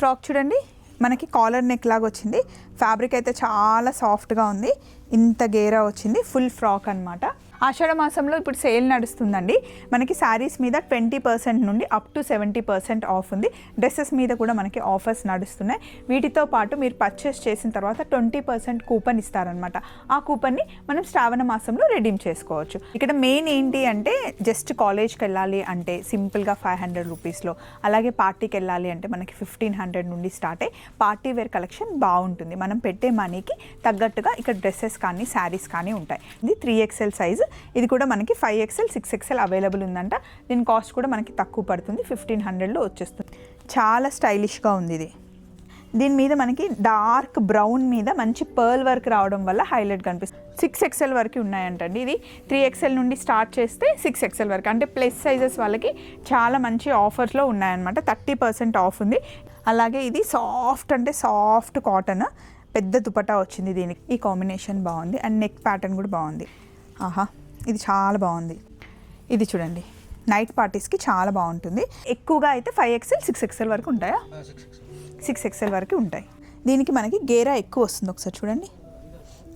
Frock చూడండి, మనకి collar neck లాగా వచ్చింది. ఫ్యాబ్రిక్ అయితే చాలా సాఫ్ట్గా ఉంది. ఇంత గేరా వచ్చింది. ఫుల్ ఫ్రాక్ అనమాట. ఆషాఢ మాసంలో ఇప్పుడు సేల్ నడుస్తుందండి. మనకి శారీస్ మీద 20% నుండి అప్ టు 70% ఆఫ్ ఉంది. డ్రెస్సెస్ మీద కూడా మనకి ఆఫర్స్ నడుస్తున్నాయి. వీటితో పాటు మీరు పర్చేస్ చేసిన తర్వాత 20% కూపన్ ఇస్తారనమాట. ఆ కూపన్ని మనం శ్రావణ మాసంలో రెడీమ్ చేసుకోవచ్చు. ఇక్కడ మెయిన్ ఏంటి అంటే జస్ట్ కాలేజ్కి వెళ్ళాలి అంటే సింపుల్గా 500 రూపీస్లో, అలాగే పార్టీకి వెళ్ళాలి అంటే మనకి 1500 నుండి స్టార్ట్ అయ్యి పార్టీ వేర్ కలెక్షన్ బాగుంటుంది. మనం పెట్టే మనీకి తగ్గట్టుగా ఇక్కడ డ్రెస్సెస్ కానీ శారీస్ కానీ ఉంటాయి. ఇది 3XL సైజు. ఇది కూడా మనకి 5XL 6XL అవైలబుల్ ఉందంట. దీని కాస్ట్ కూడా మనకి తక్కువ పడుతుంది, 1500లో వచ్చేస్తుంది. చాలా స్టైలిష్గా ఉంది ఇది. దీని మీద మనకి డార్క్ బ్రౌన్ మీద మంచి పర్ల్ వర్క్ రావడం వల్ల హైలైట్ కనిపిస్తుంది. 6XL వరకు ఉన్నాయంటండి. ఇది 3XL నుండి స్టార్ట్ చేస్తే 6XL వరకు, అంటే ప్లస్ సైజెస్ వాళ్ళకి చాలా మంచి ఆఫర్స్లో ఉన్నాయన్నమాట. 30% ఆఫ్ ఉంది. అలాగే ఇది సాఫ్ట్ అంటే సాఫ్ట్ కాటన్, పెద్ద దుపట్టా వచ్చింది దీనికి. ఈ కాంబినేషన్ బాగుంది అండ్ నెక్ ప్యాటర్న్ కూడా బాగుంది. ఆహా, ఇది చాలా బాగుంది. ఇది చూడండి, నైట్ పార్టీస్కి చాలా బాగుంటుంది. ఎక్కువగా అయితే 5XL 6XL వరకు ఉంటాయా? 6XL వరకు ఉంటాయి. దీనికి మనకి గేరా ఎక్కువ వస్తుంది. ఒకసారి చూడండి,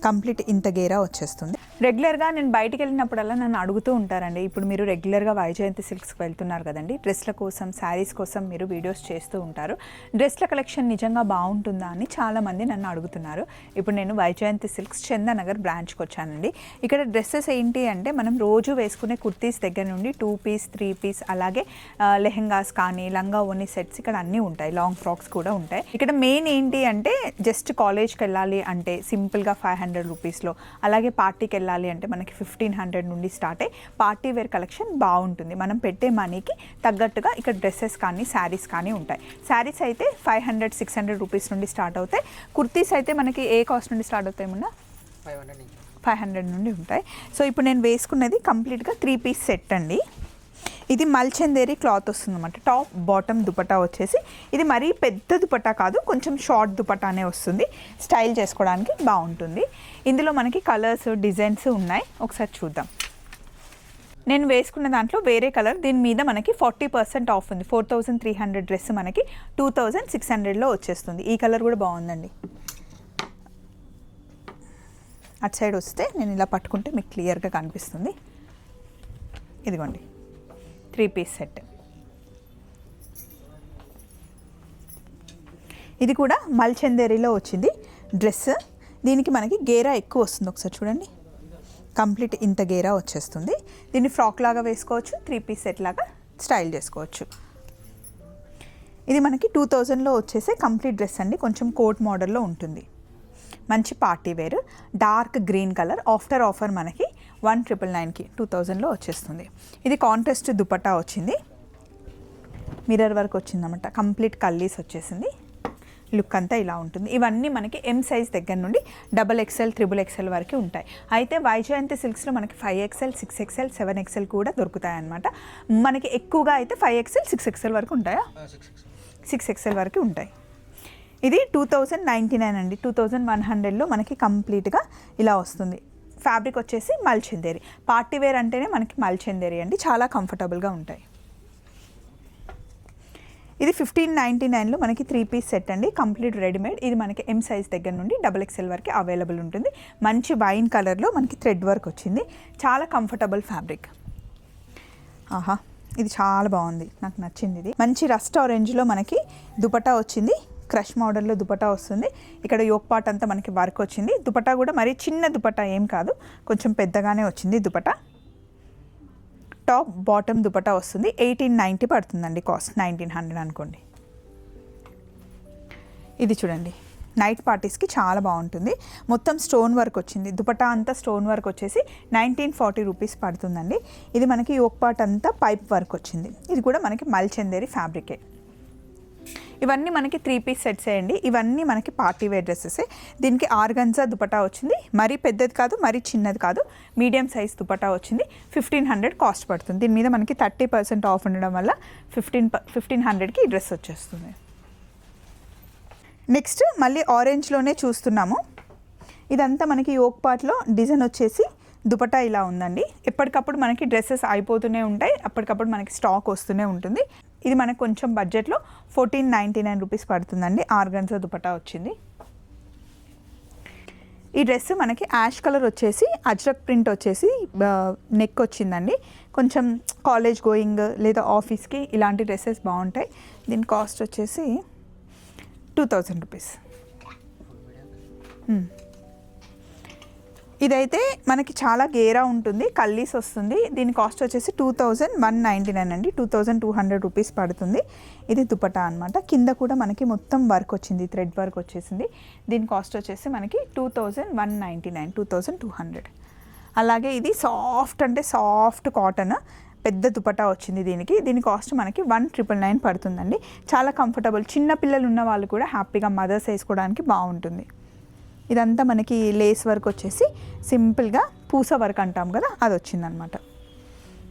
కంప్లీట్ ఇంత గేరా వచ్చేస్తుంది. రెగ్యులర్గా నేను బయటికి వెళ్ళినప్పుడల్లా నన్ను అడుగుతూ ఉంటారండి, ఇప్పుడు మీరు రెగ్యులర్గా వైజయంతి సిల్క్స్కి వెళ్తున్నారు కదండి, డ్రెస్ల కోసం శారీస్ కోసం మీరు వీడియోస్ చేస్తూ ఉంటారు, డ్రెస్ల కలెక్షన్ నిజంగా బాగుంటుందా అని చాలామంది నన్ను అడుగుతున్నారు. ఇప్పుడు నేను వైజయంతి సిల్క్స్ చందానగర్ బ్రాంచ్కి వచ్చానండి. ఇక్కడ డ్రెస్సెస్ ఏంటి అంటే మనం రోజు వేసుకునే కుర్తీస్ దగ్గర నుండి 2 పీస్ 3 పీస్ అలాగే లెహెంగాస్ కానీ లంగా ఓని సెట్స్ ఇక్కడ అన్నీ ఉంటాయి. లాంగ్ ఫ్రాక్స్ కూడా ఉంటాయి. ఇక్కడ మెయిన్ ఏంటి అంటే జస్ట్ కాలేజ్కి వెళ్ళాలి అంటే సింపుల్గా 500 రూపీస్లో, అలాగే పార్టీకి వెళ్ళాలి అంటే మనకి 1500 నుండి స్టార్ట్ అయ్యి పార్టీ వేర్ కలెక్షన్ బాగుంటుంది. మనం పెట్టే మనీకి తగ్గట్టుగా ఇక్కడ డ్రెస్సెస్ కానీ శారీస్ కానీ ఉంటాయి. శారీస్ అయితే 500-600 రూపీస్ నుండి స్టార్ట్ అవుతాయి. కుర్తీస్ అయితే మనకి ఏ కాస్ట్ నుండి స్టార్ట్ అవుతాయి? మొన్న 500 నుండి ఉంటాయి. సో ఇప్పుడు నేను వేసుకున్నది కంప్లీట్గా 3 పీస్ సెట్ అండి. ఇది మల్చందేరి క్లాత్ వస్తుంది అన్నమాట. టాప్ బాటమ్ దుపట్టా వచ్చేసి ఇది మరీ పెద్ద దుపట్టా కాదు, కొంచెం షార్ట్ దుపట్టానే వస్తుంది. స్టైల్ చేసుకోవడానికి బాగుంటుంది. ఇందులో మనకి కలర్స్ డిజైన్స్ ఉన్నాయి, ఒకసారి చూద్దాం. నేను వేసుకున్న దాంట్లో వేరే కలర్, దీని మీద మనకి 40% ఆఫ్ ఉంది. 4300 డ్రెస్ మనకి 2600లో వచ్చేస్తుంది. ఈ కలర్ కూడా బాగుందండి. అటు సైడ్ వస్తే నేను ఇలా పట్టుకుంటే మీకు క్లియర్గా కనిపిస్తుంది. ఇదిగోండి 3 పీస్ సెట్. ఇది కూడా మల్చందేరిలో వచ్చింది డ్రెస్. దీనికి మనకి గేరా ఎక్కువ వస్తుంది. ఒకసారి చూడండి, కంప్లీట్ ఇంత గేరా వచ్చేస్తుంది. దీన్ని ఫ్రాక్ లాగా వేసుకోవచ్చు, 3 పీస్ సెట్ లాగా స్టైల్ చేసుకోవచ్చు. ఇది మనకి 2000లో వచ్చేసే కంప్లీట్ డ్రెస్ అండి. కొంచెం కోట్ మోడల్లో ఉంటుంది. మంచి party wear, dark green colour. After offer మనకి 1999కి 2000లో వచ్చేస్తుంది. ఇది కాంట్రాస్ట్ దుపట్టా వచ్చింది, మిర్రర్ వర్క్ వచ్చిందన్నమాట. కంప్లీట్ కల్లీస్ వచ్చేసింది. లుక్ అంతా ఇలా ఉంటుంది. ఇవన్నీ మనకి M సైజ్ దగ్గర నుండి XXL, XXL వరకు ఉంటాయి. అయితే వైజయంతి సిల్క్స్లో మనకి 5XL 6XL 7XL కూడా దొరుకుతాయి అన్నమాట. మనకి ఎక్కువగా అయితే 5XL 6XL వరకు ఉంటాయా? 6XL వరకు ఉంటాయి. ఇది 2099 అండి. 2100లో మనకి కంప్లీట్గా ఇలా వస్తుంది. ఫ్యాబ్రిక్ వచ్చేసి మల్చందేరి. పార్టీ వేర్ అంటేనే మనకి మల్చందేరి అండి, చాలా కంఫర్టబుల్గా ఉంటాయి. ఇది 1599లో మనకి 3 పీస్ సెట్ అండి, కంప్లీట్ రెడీమేడ్. ఇది మనకి M సైజ్ దగ్గర నుండి XXL వరకు అవైలబుల్ ఉంటుంది. మంచి వైన్ కలర్లో మనకి థ్రెడ్ వర్క్ వచ్చింది. చాలా కంఫర్టబుల్ ఫ్యాబ్రిక్. ఆహా, ఇది చాలా బాగుంది, నాకు నచ్చింది. ఇది మంచి రస్ట్ ఆరెంజ్లో మనకి దుపట్టా వచ్చింది. క్రష్ మోడల్లో దుపట్టా వస్తుంది. ఇక్కడ యోక్ పార్ట్ అంతా మనకి వర్క్ వచ్చింది. దుపట్టా కూడా మరీ చిన్న దుపట్టా ఏం కాదు, కొంచెం పెద్దగానే వచ్చింది దుపట్టా. టాప్ బాటమ్ దుపట్టా వస్తుంది. 1890 పడుతుందండి కాస్ట్, 1900 అనుకోండి. ఇది చూడండి, నైట్ పార్టీస్కి చాలా బాగుంటుంది. మొత్తం స్టోన్ వర్క్ వచ్చింది. దుపట్టా అంతా స్టోన్ వర్క్ వచ్చేసి 1940 రూపీస్ పడుతుందండి. ఇది మనకి యోక్ పార్ట్ అంతా పైప్ వర్క్ వచ్చింది. ఇది కూడా మనకి మల్చందేరి ఫ్యాబ్రికే. ఇవన్నీ మనకి 3 పీస్ సెట్స్ అండి. ఇవన్నీ మనకి పార్టీ వేర్ డ్రెస్సెస్. దీనికి ఆర్గంజా దుపట్టా వచ్చింది. మరీ పెద్దది కాదు, మరీ చిన్నది కాదు, మీడియం సైజ్ దుపట్టా వచ్చింది. 1500 కాస్ట్ పడుతుంది. దీని మీద మనకి 30% ఆఫ్ ఉండడం వల్ల 1500కి ఈ డ్రెస్ వచ్చేస్తుంది. నెక్స్ట్ మళ్ళీ ఆరెంజ్లోనే చూస్తున్నాము. ఇదంతా మనకి యోక్ పార్ట్లో డిజైన్ వచ్చేసి దుపట్టా ఇలా ఉందండి. ఎప్పటికప్పుడు మనకి డ్రెస్సెస్ అయిపోతూనే ఉంటాయి, అప్పటికప్పుడు మనకి స్టాక్ వస్తూనే ఉంటుంది. ఇది మనకు కొంచెం బడ్జెట్లో 1499 రూపీస్ పడుతుందండి. ఆర్గన్జా దుపట్టా వచ్చింది. ఈ డ్రెస్ మనకి యాష్ కలర్ వచ్చేసి అజ్రక్ ప్రింట్ వచ్చేసి నెక్ వచ్చిందండి. కొంచెం కాలేజ్ గోయింగ్ లేదా ఆఫీస్కి ఇలాంటి డ్రెస్సెస్ బాగుంటాయి. దీని కాస్ట్ వచ్చేసి 2000 రూపీస్. ఇదైతే మనకి చాలా గేరా ఉంటుంది, కల్లీస్ వస్తుంది. దీని కాస్ట్ వచ్చేసి 2199 అండి, 2200 రూపీస్ పడుతుంది. ఇది దుపట్టా అనమాట. కింద కూడా మనకి మొత్తం వర్క్ వచ్చింది, థ్రెడ్ వర్క్ వచ్చేసింది. దీని కాస్ట్ వచ్చేసి మనకి 2199, 2200. అలాగే ఇది సాఫ్ట్ అంటే సాఫ్ట్ కాటన్ పెద్ద దుపట్టా వచ్చింది దీనికి. దీని కాస్ట్ మనకి 1999 పడుతుందండి. చాలా కంఫర్టబుల్, చిన్న పిల్లలు ఉన్న వాళ్ళు కూడా హ్యాపీగా మదర్స్ వేసుకోవడానికి బాగుంటుంది. ఇదంతా మనకి లేస్ వర్క్ వచ్చేసి సింపుల్గా పూస వర్క్ అంటాం కదా, అది వచ్చిందనమాట.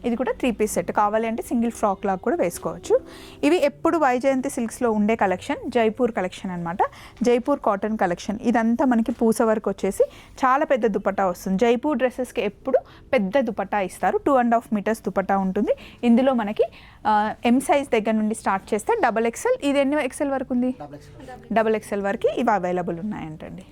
ఇది కూడా 3 పీస్ సెట్. కావాలి అంటే సింగిల్ ఫ్రాక్ లాగా కూడా వేసుకోవచ్చు. ఇవి ఎప్పుడు వైజయంతి సిల్క్స్లో ఉండే కలెక్షన్, జైపూర్ కలెక్షన్ అనమాట. Jaipur cotton collection. ఇదంతా మనకి పూస వర్క్ వచ్చేసి చాలా పెద్ద దుపట్టా వస్తుంది. జైపూర్ డ్రెస్సెస్కి ఎప్పుడు పెద్ద దుపట్టా ఇస్తారు. 2.5 మీటర్స్ దుపట్టా ఉంటుంది. ఇందులో మనకి ఎం సైజ్ దగ్గర నుండి స్టార్ట్ చేస్తే XXL. ఇది ఎన్ని XL వరకు ఉంది? XXL వరకు ఇవి అవైలబుల్ ఉన్నాయంటండి.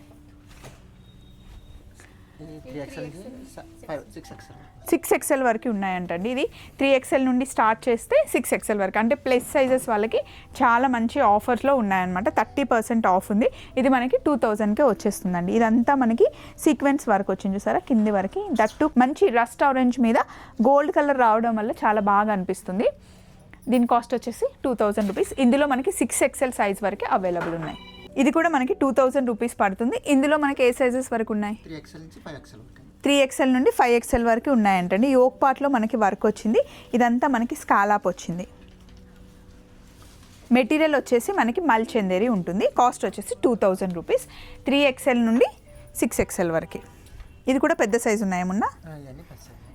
6XL వరకు ఉన్నాయంటండి. ఇది 3XL నుండి స్టార్ట్ చేస్తే 6XL వరకు, అంటే ప్లస్ సైజెస్ వాళ్ళకి చాలా మంచి ఆఫర్స్లో ఉన్నాయన్నమాట. 30% ఆఫ్ ఉంది. ఇది మనకి 2000కే వచ్చేస్తుందండి. ఇదంతా మనకి సీక్వెన్స్ వర్క్ వచ్చింది చూసారా కింది వరకు. దట్టు మంచి రస్ట్ ఆరెంజ్ మీద గోల్డ్ కలర్ రావడం వల్ల చాలా బాగా అనిపిస్తుంది. దీని కాస్ట్ వచ్చేసి 2000 రూపీస్. ఇందులో మనకి 6XL సైజ్ వరకు అవైలబుల్ ఉన్నాయి. ఇది కూడా మనకి 2000 రూపీస్ పడుతుంది. ఇందులో మనకి ఏ సైజెస్ వరకు ఉన్నాయి? 3XL నుండి 5XL వరకు ఉన్నాయంటండి. యోక్ పార్ట్లో మనకి వర్క్ వచ్చింది. ఇదంతా మనకి స్కాలాప్ వచ్చింది. మెటీరియల్ వచ్చేసి మనకి మల్చందేరి ఉంటుంది. కాస్ట్ వచ్చేసి 2000 రూపీస్. 3XL నుండి 6XL వరకు. ఇది కూడా పెద్ద సైజు ఉన్నాయేమన్నా?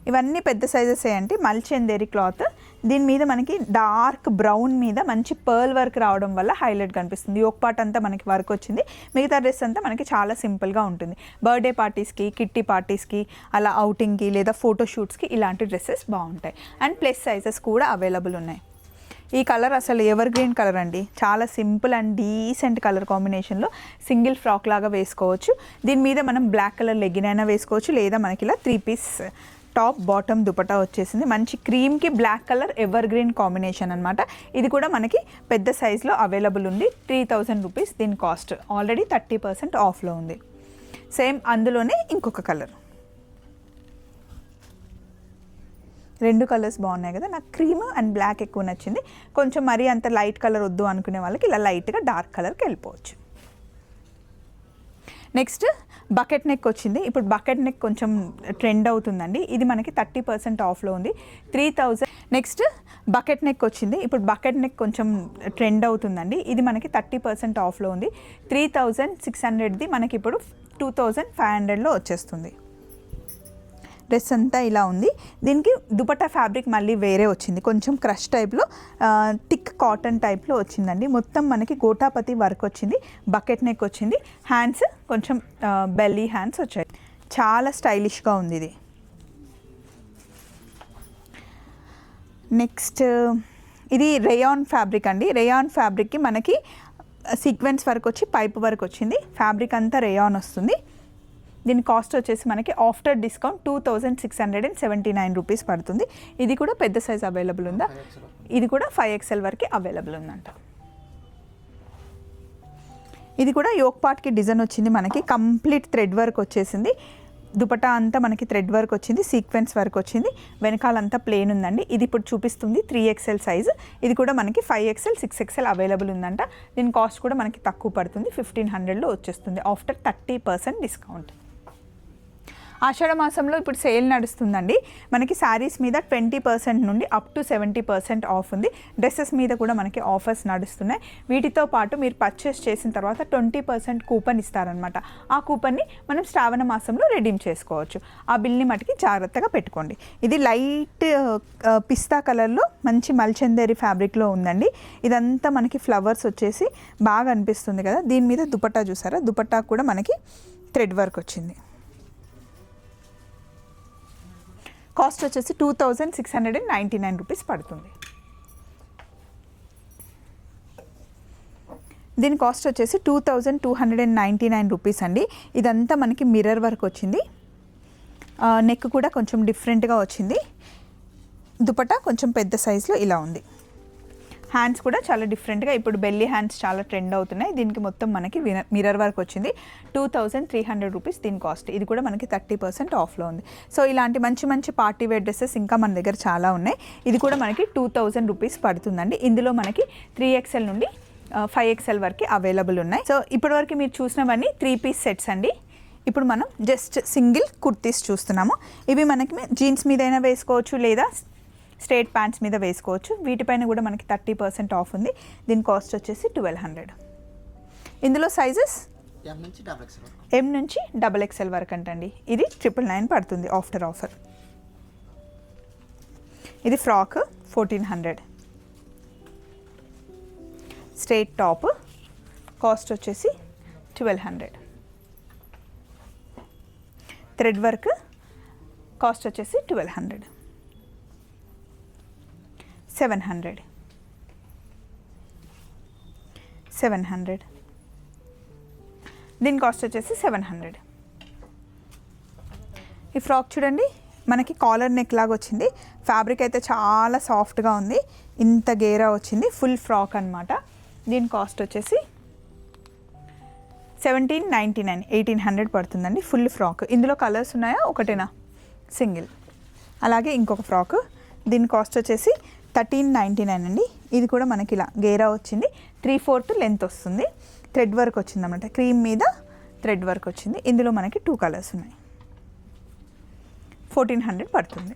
ఇవన్నీ పెద్ద సైజెస్ ఏంటి, మల్చందేరి క్లాత్. దీని మీద మనకి డార్క్ బ్రౌన్ మీద మంచి పర్ల్ వర్క్ రావడం వల్ల హైలైట్ కనిపిస్తుంది. యోక్ పార్ట్ అంతా మనకి వర్క్ వచ్చింది. మిగతా డ్రెస్ అంతా మనకి చాలా సింపుల్గా ఉంటుంది. బర్త్డే పార్టీస్కి, కిట్టి పార్టీస్కి, అలా అవుటింగ్కి లేదా ఫోటోషూట్స్కి ఇలాంటి డ్రెస్సెస్ బాగుంటాయి. అండ్ ప్లస్ సైజెస్ కూడా అవైలబుల్ ఉన్నాయి. ఈ కలర్ అసలు ఎవర్ గ్రీన్ కలర్ అండి. చాలా సింపుల్ అండ్ డీసెంట్ కలర్ కాంబినేషన్లో సింగిల్ ఫ్రాక్ లాగా వేసుకోవచ్చు. దీని మీద మనం బ్లాక్ కలర్ లెగ్గిన్ అయినా వేసుకోవచ్చు, లేదా మనకి ఇలా 3 పీస్ టాప్ బాటమ్ దుపట్టా వచ్చేసింది. మంచి క్రీమ్కి black colour evergreen combination అనమాట. ఇది కూడా మనకి పెద్ద సైజులో అవైలబుల్ ఉంది. 3000 రూపీస్ దీని కాస్ట్. ఆల్రెడీ 30% ఆఫ్లో ఉంది. సేమ్ అందులోనే ఇంకొక కలర్. 2 కలర్స్ బాగున్నాయి కదా. నాకు క్రీమ్ అండ్ బ్లాక్ ఎక్కువ నచ్చింది. కొంచెం మరీ అంత లైట్ కలర్ వద్దు అనుకునే వాళ్ళకి ఇలా లైట్గా డార్క్ కలర్కి వెళ్ళిపోవచ్చు. నెక్స్ట్ బకెట్ నెక్ వచ్చింది. ఇప్పుడు బకెట్ నెక్ కొంచెం ట్రెండ్ అవుతుందండి. ఇది మనకి 30% ఆఫ్లో ఉంది. 3000. నెక్స్ట్ బకెట్ నెక్ వచ్చింది. ఇప్పుడు బకెట్ నెక్ కొంచెం ట్రెండ్ అవుతుందండి. ఇది మనకి 30% ఆఫ్లో ఉంది. 3600ది మనకి ఇప్పుడు 2500లో వచ్చేస్తుంది. డ్రెస్ అంతా ఇలా ఉంది. దీనికి దుపట్టా ఫ్యాబ్రిక్ మళ్ళీ వేరే వచ్చింది. కొంచెం క్రష్ టైప్లో థిక్ కాటన్ టైప్లో వచ్చిందండి. మొత్తం మనకి గోటాపతి వర్క్ వచ్చింది. బకెట్ నెక్ వచ్చింది. హ్యాండ్స్ కొంచెం బెల్లీ హ్యాండ్స్ వచ్చాయి. చాలా స్టైలిష్గా ఉంది ఇది. నెక్స్ట్ ఇది రేయాన్ ఫ్యాబ్రిక్ అండి. రేయాన్ ఫ్యాబ్రిక్కి మనకి సీక్వెన్స్ వర్క్ వచ్చి పైప్ వర్క్ వచ్చింది. ఫ్యాబ్రిక్ అంతా రేయాన్ వస్తుంది. దీని కాస్ట్ వచ్చేసి మనకి ఆఫ్టర్ డిస్కౌంట్ 2679 రూపీస్ పడుతుంది. ఇది కూడా పెద్ద సైజ్ అవైలబుల్ ఉందా? ఇది కూడా 5XL వరకు అవైలబుల్ ఉందంట. ఇది కూడా యోక్ పార్ట్కి డిజైన్ వచ్చింది. మనకి కంప్లీట్ థ్రెడ్ వర్క్ వచ్చేసింది. దుపట్టా అంతా మనకి థ్రెడ్ వర్క్ వచ్చింది. సీక్వెన్స్ వర్క్ వచ్చింది. వెనకాలంతా ప్లేన్ ఉందండి. ఇది ఇప్పుడు చూపిస్తుంది 3XL సైజ్. ఇది కూడా మనకి 5XL 6XL అవైలబుల్ ఉందంట. దీని కాస్ట్ కూడా మనకి తక్కువ పడుతుంది. 1500లో వచ్చేస్తుంది ఆఫ్టర్ 30% డిస్కౌంట్. ఆషాఢ మాసంలో ఇప్పుడు సేల్ నడుస్తుందండి. మనకి శారీస్ మీద 20% నుండి అప్ టు 70% ఆఫ్ ఉంది. డ్రెస్సెస్ మీద కూడా మనకి ఆఫర్స్ నడుస్తున్నాయి. వీటితో పాటు మీరు పర్చేస్ చేసిన తర్వాత 20% కూపన్ ఇస్తారనమాట. ఆ కూపన్ని మనం శ్రావణ మాసంలో రెడీమ్ చేసుకోవచ్చు. ఆ బిల్ని మటుకి జాగ్రత్తగా పెట్టుకోండి. ఇది లైట్ పిస్తా కలర్లో మంచి మల్చందేరి ఫ్యాబ్రిక్లో ఉందండి. ఇదంతా మనకి ఫ్లవర్స్ వచ్చేసి బాగా అనిపిస్తుంది కదా. దీని మీద దుపట్టా చూసారా, దుపట్టా కూడా మనకి థ్రెడ్ వర్క్ వచ్చింది. కాస్ట్ వచ్చేసి 2699 రూపీస్ పడుతుంది. దీని కాస్ట్ వచ్చేసి 2299 రూపీస్ అండి. ఇదంతా మనకి మిర్రర్ వర్క్ వచ్చింది. నెక్ కూడా కొంచెం డిఫరెంట్గా వచ్చింది. దుపట్టా కొంచెం పెద్ద సైజులో ఇలా ఉంది. హ్యాండ్స్ కూడా చాలా డిఫరెంట్గా, ఇప్పుడు బెల్లీ హ్యాండ్స్ చాలా ట్రెండ్ అవుతున్నాయి. దీనికి మొత్తం మనకి మిర్రర్ వర్క్ వచ్చింది. 2300 రూపీస్ దీని కాస్ట్. ఇది కూడా మనకి 30% ఆఫ్లో ఉంది. సో ఇలాంటి మంచి మంచి పార్టీ వేర్ డ్రెస్సెస్ ఇంకా మన దగ్గర చాలా ఉన్నాయి. ఇది కూడా మనకి 2000 రూపీస్ పడుతుందండి. ఇందులో మనకి 3XL నుండి 5XL వరకు అవైలబుల్ ఉన్నాయి. సో ఇప్పటివరకు మీరు చూసినవన్నీ 3 పీస్ సెట్స్ అండి. ఇప్పుడు మనం జస్ట్ సింగిల్ కుర్తీస్ చూస్తున్నాము. ఇవి మనకి జీన్స్ మీదైనా వేసుకోవచ్చు, లేదా స్ట్రేట్ ప్యాంట్స్ మీద వేసుకోవచ్చు. వీటిపైన కూడా మనకి 30% ఆఫ్ ఉంది. దీని కాస్ట్ వచ్చేసి 1200. ఇందులో సైజెస్ M నుంచి XXL వరకు అంటండి. ఇది 999 పడుతుంది ఆఫ్టర్ ఆఫర్. ఇది ఫ్రాక్ 1400. స్ట్రేట్ టాప్ కాస్ట్ వచ్చేసి 1200. థ్రెడ్ వర్క్ కాస్ట్ వచ్చేసి 1200. 700. దీని కాస్ట్ వచ్చేసి 700. ఈ ఫ్రాక్ చూడండి, మనకి కాలర్ నెక్ లాగా వచ్చింది. ఫ్యాబ్రిక్ అయితే చాలా సాఫ్ట్గా ఉంది. ఇంత గేరా వచ్చింది. ఫుల్ ఫ్రాక్ అనమాట. దీని కాస్ట్ వచ్చేసి 1799, 1800 పడుతుందండి. Full frock. ఇందులో కలర్స్ ఉన్నాయా? ఒకటేనా? సింగిల్. అలాగే ఇంకొక ఫ్రాక్, దీని కాస్ట్ వచ్చేసి 1399 అండి. ఇది కూడా మనకి ఇలా గేరా వచ్చింది. 3/4 లెంత్ వస్తుంది. థ్రెడ్ వర్క్ వచ్చింది అన్నమాట. క్రీమ్ మీద థ్రెడ్ వర్క్ వచ్చింది. ఇందులో మనకి 2 కలర్స్ ఉన్నాయి. 1400 పడుతుంది.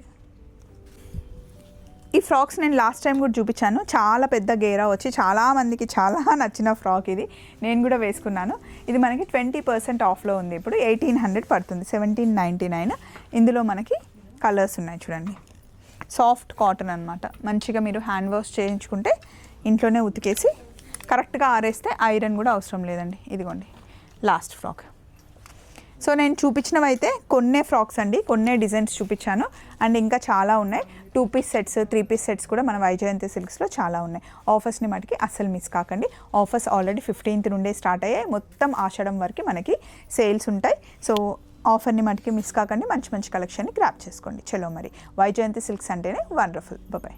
ఈ ఫ్రాక్స్ నేను లాస్ట్ టైం కూడా చూపించాను. చాలా పెద్ద గేరా వచ్చి చాలామందికి చాలా నచ్చిన ఫ్రాక్ ఇది. నేను కూడా వేసుకున్నాను. ఇది మనకి 20% ఆఫ్లో ఉంది. ఇప్పుడు 1800 పడుతుంది. 1799. ఇందులో మనకి కలర్స్ ఉన్నాయి చూడండి. సాఫ్ట్ కాటన్ అనమాట. మంచిగా మీరు హ్యాండ్ వాష్ చేయించుకుంటే ఇంట్లోనే ఉతికేసి కరెక్ట్గా ఆరేస్తే ఐరన్ కూడా అవసరం లేదండి. ఇదిగోండి లాస్ట్ ఫ్రాక్. సో నేను చూపించినవి అయితే కొన్నే ఫ్రాక్స్ అండి, కొన్నే డిజైన్స్ చూపించాను. అండ్ ఇంకా చాలా ఉన్నాయి. 2 పీస్ సెట్స్, 3 పీస్ సెట్స్ కూడా మన వైజయంతి సిల్క్స్లో చాలా ఉన్నాయి. ఆఫర్స్ని మటుకి అస్సలు మిస్ కాకండి. ఆఫర్స్ ఆల్రెడీ 15th నుండే స్టార్ట్ అయ్యాయి. మొత్తం ఆషాఢం వరకు మనకి సేల్స్ ఉంటాయి. సో ఆఫర్ని మటుకి మిస్ కాకండి. మంచి మంచి కలెక్షన్ని గ్రాప్ చేసుకోండి. చలో మరి వైజయంతి సిల్క్స్ అంటేనే వండర్ఫుల్. బాయ్.